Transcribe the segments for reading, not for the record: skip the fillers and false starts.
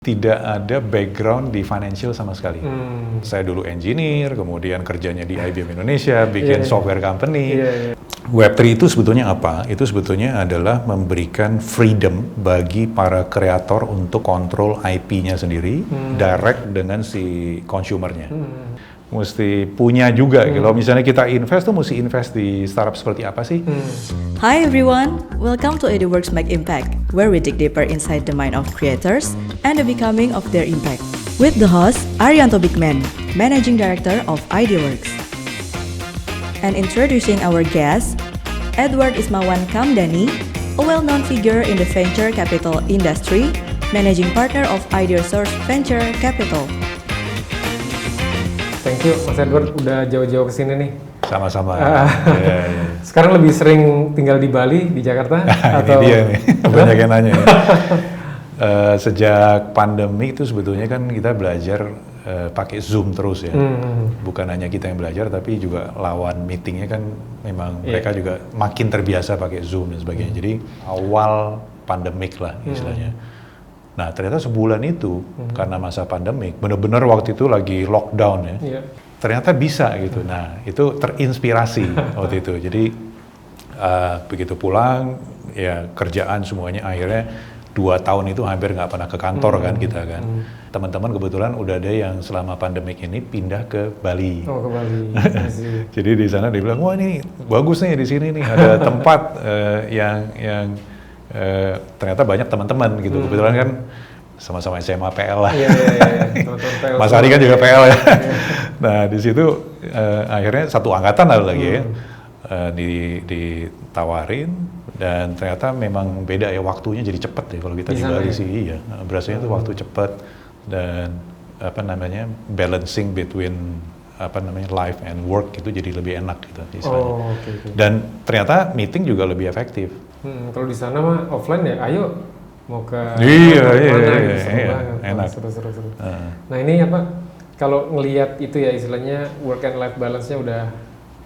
Tidak ada background di financial sama sekali. Saya dulu engineer, kemudian kerjanya di IBM Indonesia, bikin software company. Web3 itu sebetulnya apa? Itu sebetulnya adalah memberikan freedom bagi para kreator untuk kontrol IP-nya sendiri, direct dengan si consumernya. Mesti punya juga, kalau misalnya kita invest tuh mesti invest di startup seperti apa sih? Hi everyone, welcome to IdeaWorks Make Impact, where we dig deeper inside the mind of creators and the becoming of their impact. With the host, Arianto Bigman, Managing Director of IdeaWorks. And introducing our guest, Edward Ismawan Kamdani, a well-known figure in the venture capital industry, Managing Partner of IdeaSource Venture Capital. Thank you, Mas Edward, udah jauh-jauh ke sini nih. Sama-sama. Sekarang lebih sering tinggal di Bali, di Jakarta? Ini dia nih, banyak yang nanya ya. Sejak pandemi itu sebetulnya kan kita belajar pakai Zoom terus ya. Bukan hanya kita yang belajar, tapi juga lawan meetingnya kan memang mereka juga makin terbiasa pakai Zoom dan sebagainya. Jadi awal pandemik lah istilahnya. Nah ternyata sebulan itu karena masa pandemik, benar-benar waktu itu lagi lockdown ya. Ternyata bisa gitu. Nah itu terinspirasi waktu itu. Jadi begitu pulang ya kerjaan semuanya akhirnya 2 tahun itu hampir nggak pernah ke kantor kan kita kan. Teman-teman kebetulan udah ada yang selama pandemik ini pindah ke Bali. Oh ke Bali. Jadi di sana dia bilang wah ini bagus nih di sini nih ada tempat yang ternyata banyak teman-teman gitu. Kebetulan kan sama-sama SMA PL lah. PL Mas Ari kan juga PL ya. Nah di situ akhirnya satu angkatan lagi ya ditawarin dan ternyata memang beda ya waktunya jadi cepet ya kalau kita di Bali sih iya. Berasanya itu waktu cepet dan apa namanya balancing between apa namanya life and work itu jadi lebih enak gitu istilahnya. Dan ternyata meeting juga lebih efektif. Kalau di sana mah offline ya, ayo mau ke enak. Seru. Nah ini apa? Kalau ngelihat itu ya istilahnya work and life balance-nya udah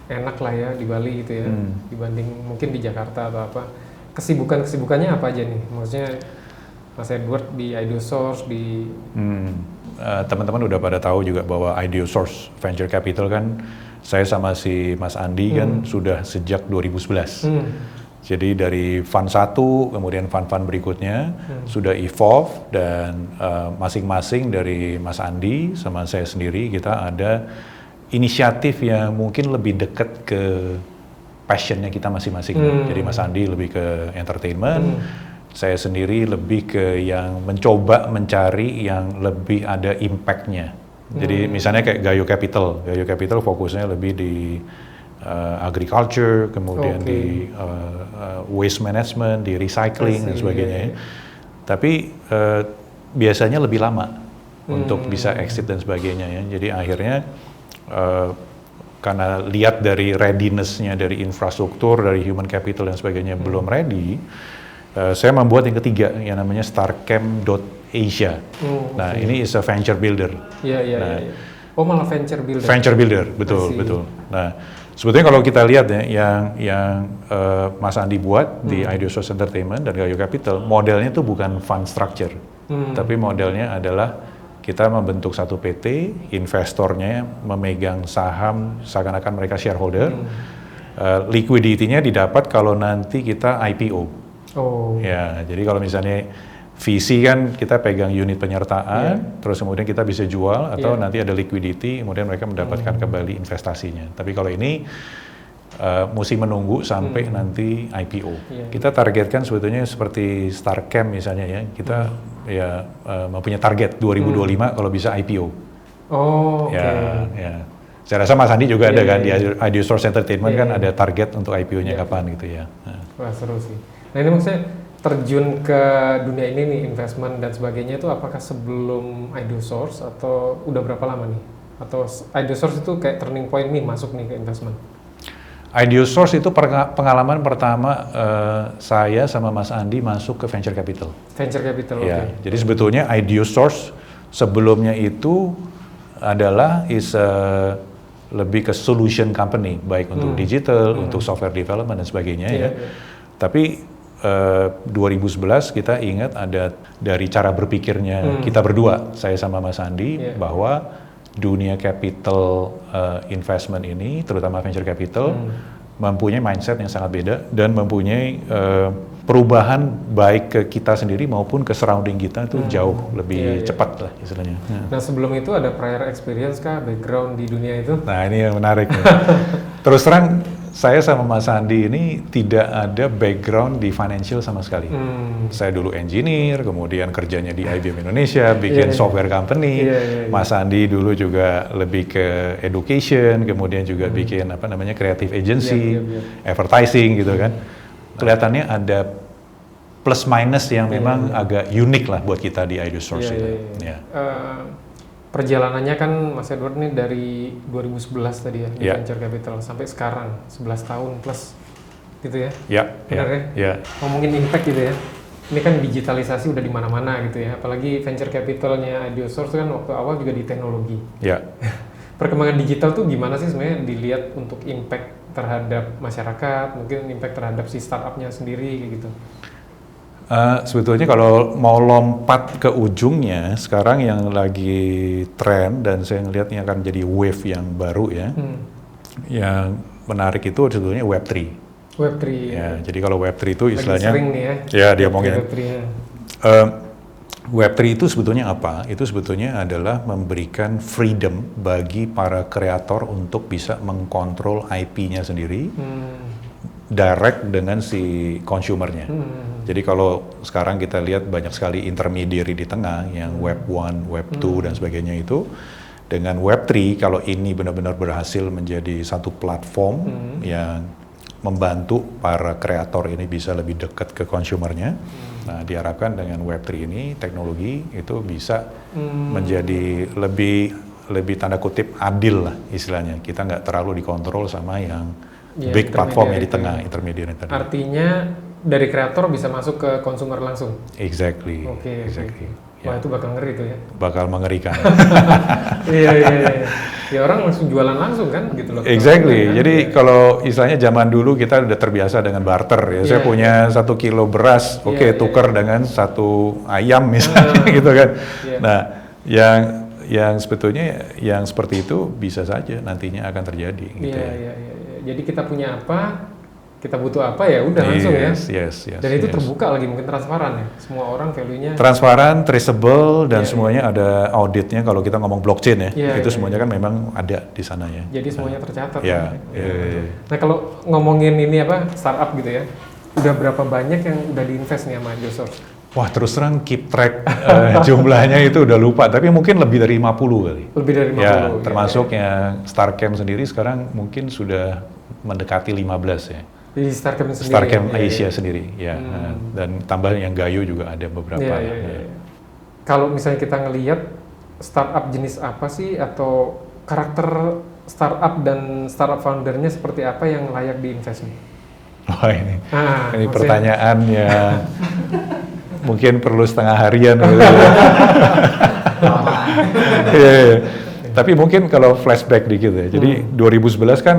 enak lah ya di Bali gitu ya, dibanding mungkin di Jakarta atau apa. Kesibukannya apa aja nih? Maksudnya Mas Edward di IdeaSource di teman-teman udah pada tahu juga bahwa IdeaSource Venture Capital kan saya sama si Mas Andi kan sudah sejak 2011. Jadi dari fund 1 kemudian fund berikutnya sudah evolve dan masing-masing dari Mas Andi sama saya sendiri kita ada inisiatif yang mungkin lebih dekat ke passionnya kita masing-masing. Jadi Mas Andi lebih ke entertainment, saya sendiri lebih ke yang mencoba mencari yang lebih ada impact-nya. Jadi misalnya kayak Gayo Capital fokusnya lebih di agriculture, kemudian di waste management, di recycling dan sebagainya. Tapi biasanya lebih lama untuk bisa exit dan sebagainya ya. Jadi akhirnya karena lihat dari readiness-nya dari infrastruktur, dari human capital dan sebagainya belum ready, saya membuat yang ketiga yang namanya starcamp.asia. Nah ini is a venture builder. Oh malah venture builder. Venture builder, betul. Nah sebetulnya kalau kita lihat ya yang Mas Andi buat di IdeaSource Entertainment dan Gayo Capital, modelnya itu bukan fund structure, tapi modelnya adalah kita membentuk satu PT, investornya memegang saham seakan-akan mereka shareholder, liquidity-nya didapat kalau nanti kita IPO. Ya, jadi kalau misalnya VC kan kita pegang unit penyertaan, terus kemudian kita bisa jual atau nanti ada liquidity, kemudian mereka mendapatkan kembali investasinya. Tapi kalau ini mesti menunggu sampai nanti IPO. Kita targetkan sebetulnya seperti Starcamp misalnya ya, kita mempunyai target 2025 kalau bisa IPO. Ya. Saya rasa Mas Andi juga ada kan di IdeaSource Entertainment kan ada target untuk IPO-nya kapan gitu ya. Wah seru sih. Nah ini maksudnya terjun ke dunia ini nih investment dan sebagainya itu apakah sebelum IdeaSource atau udah berapa lama nih? Atau IdeaSource itu kayak turning point nih masuk nih ke investment? IdeaSource itu pengalaman pertama saya sama Mas Andi masuk ke venture capital. Venture capital, Jadi sebetulnya IdeaSource sebelumnya itu adalah lebih ke solution company, baik untuk digital, untuk software development dan sebagainya ya. Tapi 2011 kita ingat ada dari cara berpikirnya kita berdua, saya sama Mas Andi, bahwa dunia capital investment ini, terutama venture capital, mempunyai mindset yang sangat beda dan mempunyai perubahan baik ke kita sendiri maupun ke surrounding kita itu jauh lebih cepat lah istilahnya. Nah sebelum itu ada prior experience kah, background di dunia itu? Nah ini yang menarik nih. Terus terang saya sama Mas Andi ini tidak ada background di financial sama sekali. Saya dulu engineer, kemudian kerjanya di IBM Indonesia, bikin software company. Mas Andi dulu juga lebih ke education, kemudian juga bikin apa namanya creative agency, advertising gitu kan. Kelihatannya ada plus minus yang memang agak unik lah buat kita di IdeaSource. Perjalanannya kan Mas Edward ini dari 2011 tadi ya, di venture capital sampai sekarang 11 tahun plus gitu ya. Benar ya? Ngomongin impact gitu ya. Ini kan digitalisasi udah di mana-mana gitu ya. Apalagi venture capitalnya IdeaSource kan waktu awal juga di teknologi. Perkembangan digital tuh gimana sih sebenarnya dilihat untuk impact terhadap masyarakat, mungkin impact terhadap si startupnya sendiri kayak gitu. Sebetulnya kalau mau lompat ke ujungnya, sekarang yang lagi tren dan saya ngelihat ini akan jadi wave yang baru ya. Yang menarik itu sebetulnya Web3. Web3. Ya, jadi kalau Web3 itu istilahnya, lagi sering nih ya. Ya dia ngomongin. Web3 ya. Web3 itu sebetulnya apa? Itu sebetulnya adalah memberikan freedom bagi para kreator untuk bisa mengkontrol IP-nya sendiri. Direct dengan si consumernya. Jadi kalau sekarang kita lihat banyak sekali intermediary di tengah yang Web 1, Web 2 dan sebagainya itu, dengan Web 3 kalau ini benar-benar berhasil menjadi satu platform yang membantu para kreator ini bisa lebih dekat ke consumernya. Nah, diharapkan dengan Web 3 ini teknologi itu bisa menjadi lebih tanda kutip adil lah istilahnya. Kita nggak terlalu dikontrol sama yang big platform yang di tengah, intermediate tadi. Artinya dari kreator bisa masuk ke consumer langsung? Exactly. Wah itu bakal ngeri tuh ya? Bakal mengerikan. Iya. Ya orang langsung jualan langsung kan gitu loh. Exactly. Jadi kalau istilahnya zaman dulu kita udah terbiasa dengan barter ya. Saya punya 1 kilo beras, tuker dengan 1 ayam misalnya gitu kan. Nah, yang sebetulnya yang seperti itu bisa saja nantinya akan terjadi gitu ya. Jadi kita punya apa, kita butuh apa ya udah langsung ya. Dan itu terbuka lagi mungkin transparan ya. Semua orang value-nya transparan, traceable dan semuanya ada auditnya kalau kita ngomong blockchain ya. Itu semuanya kan memang ada di sana ya. Jadi semuanya tercatat. Nah, kalau ngomongin ini apa startup gitu ya. Udah berapa banyak yang udah diinvest nih sama IdeaSource? Wah terus terang keep track jumlahnya itu udah lupa, tapi mungkin lebih dari 50 kali. Lebih dari 50? Ya, termasuk yang StarCamp sendiri sekarang mungkin sudah mendekati 15 ya. Di StarCamp sendiri? StarCamp Asia sendiri, ya. Dan tambah yang Gayo juga ada beberapa. Kalau misalnya kita ngelihat startup jenis apa sih, atau karakter startup dan startup foundernya seperti apa yang layak diinvest nih? Wah ini pertanyaan yang mungkin perlu setengah harian gitu. Tapi mungkin kalau flashback dikit ya. Jadi 2011 kan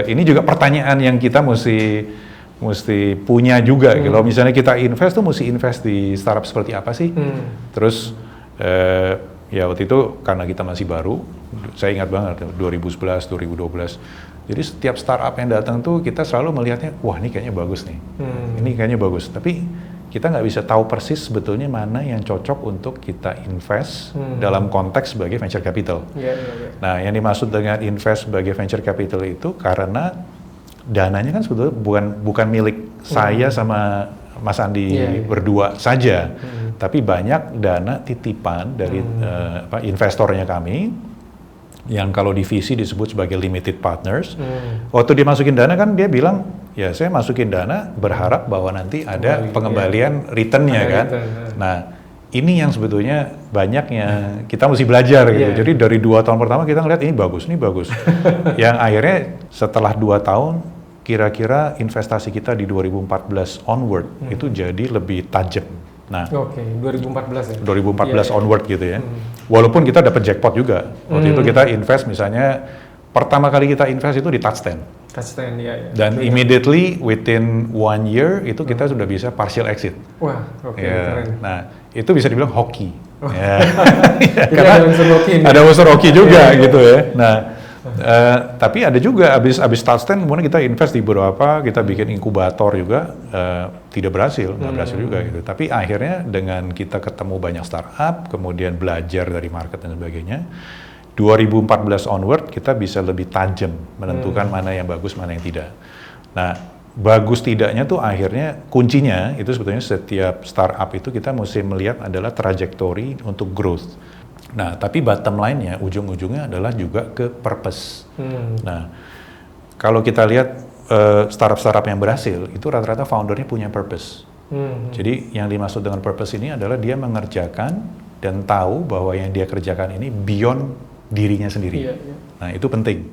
ini juga pertanyaan yang kita mesti punya juga. Kalau misalnya kita invest tuh mesti invest di startup seperti apa sih? Terus ya waktu itu karena kita masih baru, saya ingat banget 2011, 2012. Jadi setiap startup yang datang tuh kita selalu melihatnya, wah ini kayaknya bagus nih, ini kayaknya bagus. Tapi kita nggak bisa tahu persis sebetulnya mana yang cocok untuk kita invest dalam konteks sebagai venture capital. Nah, yang dimaksud dengan invest sebagai venture capital itu karena dananya kan sebetulnya bukan milik saya sama Mas Andi berdua saja, tapi banyak dana titipan dari investornya kami. Yang kalau di VC disebut sebagai limited partners. Waktu dia masukin dana kan dia bilang, ya saya masukin dana berharap bahwa nanti ada pengembalian returnnya kan. Nah ini yang sebetulnya banyak yang kita mesti belajar gitu. Jadi dari 2 tahun pertama kita ngeliat ini bagus. Yang akhirnya setelah 2 tahun kira-kira investasi kita di 2014 onward itu jadi lebih tajam. Nah, 2014 ya? 2014 onward gitu ya. Walaupun kita dapat jackpot juga. Waktu itu kita invest misalnya, pertama kali kita invest itu di Touchstand. Konsisten ya. Dan immediately within 1 year itu kita sudah bisa partial exit. Wah, oke, Ya. keren. Nah, itu bisa dibilang hoki. Ya. Jadi Karena ada unsur hoki nih. ada unsur hoki juga gitu ya. Nah, tapi ada juga abis start stand kemudian kita invest di beberapa, kita bikin inkubator juga, tidak berhasil, nggak berhasil juga gitu. Tapi akhirnya dengan kita ketemu banyak startup, kemudian belajar dari market dan sebagainya, 2014 onward kita bisa lebih tajam menentukan mana yang bagus, mana yang tidak. Nah, bagus tidaknya tuh akhirnya kuncinya itu sebetulnya setiap startup itu kita mesti melihat adalah trajektori untuk growth. Nah, tapi bottom line-nya, ujung-ujungnya adalah juga ke purpose. Nah, kalau kita lihat startup-startup yang berhasil, itu rata-rata foundernya punya purpose. Jadi yang dimaksud dengan purpose ini adalah dia mengerjakan dan tahu bahwa yang dia kerjakan ini beyond dirinya sendiri. Iya. Nah, itu penting.